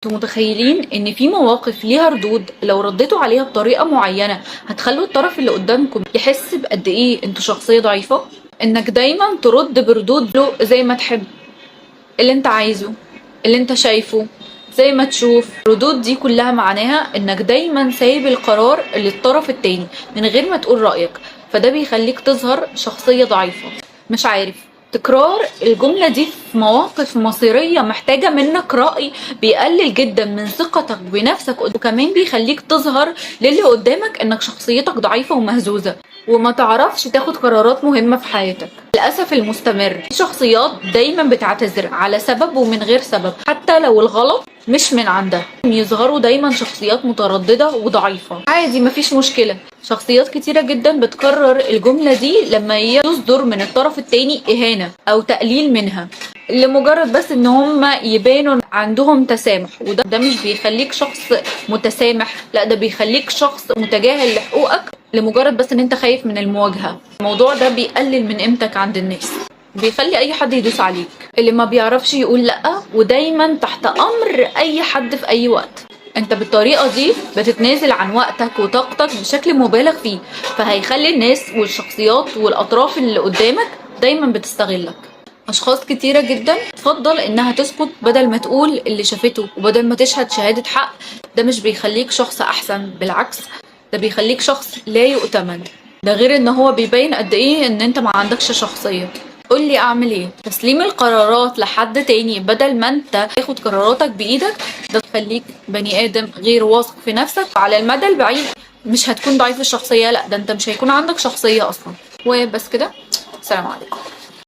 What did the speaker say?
انتوا متخيلين ان في مواقف ليها ردود لو رديتوا عليها بطريقة معينة هتخلوا الطرف اللي قدامكم يحس بقد ايه انتوا شخصية ضعيفة؟ انك دايما ترد بردود له زي ما تحب، اللي انت عايزه، اللي انت شايفه، زي ما تشوف. الردود دي كلها معناها انك دايما سايب القرار للطرف التاني من غير ما تقول رأيك، فده بيخليك تظهر شخصية ضعيفة. مش عارف، تكرار الجملة دي في مواقف مصيرية محتاجة منك رأي بيقلل جدا من ثقتك بنفسك، وكمان بيخليك تظهر للي قدامك انك شخصيتك ضعيفة ومهزوزة وما تعرفش تاخد قرارات مهمة في حياتك. للأسف المستمر في شخصيات دايما بتعتذر على سبب ومن غير سبب حتى لو الغلط مش من عندها. يظهروا دايما شخصيات مترددة وضعيفة. عادي، مفيش مشكلة. شخصيات كتيرة جدا بتكرر الجملة دي لما يصدر من الطرف التاني إهانة أو تقليل منها، لمجرد بس ان هم يبانوا عندهم تسامح. وده مش بيخليك شخص متسامح، لا ده بيخليك شخص متجاهل لحقوقك لمجرد بس ان انت خايف من المواجهة. الموضوع ده بيقلل من قيمتك عند الناس، بيخلي اي حد يدوس عليك. اللي ما بيعرفش يقول لا ودايما تحت امر اي حد في اي وقت، انت بالطريقة دي بتتنازل عن وقتك وطاقتك بشكل مبالغ فيه، فهيخلي الناس والشخصيات والاطراف اللي قدامك دايما بتستغلك. اشخاص كتيرة جدا تفضل انها تسكت بدل ما تقول اللي شافته وبدل ما تشهد شهادة حق. ده مش بيخليك شخص احسن، بالعكس ده بيخليك شخص لا يؤتمن. ده غير ان هو بيبين قد ايه ان انت ما عندكش شخصية. قولي اعمل ايه؟ تسليم القرارات لحد تاني بدل ما انت تاخد قراراتك بايدك، ده تخليك بني ادم غير واثق في نفسك. على المدى البعيد مش هتكون ضعيف الشخصية، لا ده انت مش هيكون عندك شخصية اصلا. وبس كده، سلام عليكم.